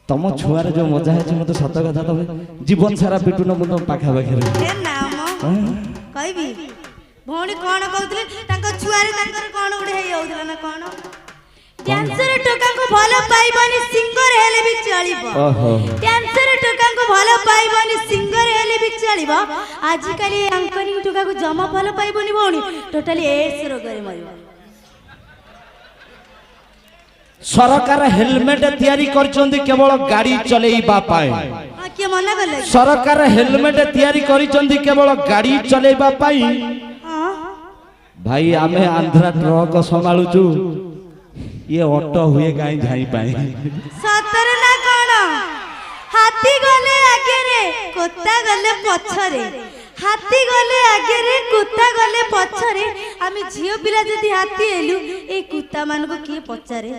तुम छुआर जो मजा है मत सत कथा तुम जीवन सारा पिटुन मु तुम पाखा पाखे कहबी भौणी कौन कहते छुआरे कौन गुड़े ना कौन डांसर टोका को भलो पाइबनी सिंगर हेले भी चलिबो डांसर टोका को भलो पाइबनी सिंगर हेले भी चलिबो आज काली एंकरिंग टोका को जमा भलो पाइबनी भौणी टोटली एड्स रोग रे मरिबो। सरकार हेलमेट तैयारी करछन्ती केवल गाड़ी चलेइबा पाए के मना करले सरकार हेलमेट तैयारी करछन्ती केवल गाड़ी चलेइबा पाई भाई आमे आंध्रा ट्रक संभालुचु ये ऑटो हुए गाई झाई पाए सतर ना कोन हाथी गले आगे रे कुत्ता गले पछरे हाथी गले आगे रे कुत्ता गले पछरे आमी झियो पिला जदी हाथी एलु ए कुत्ता मान को के पछरे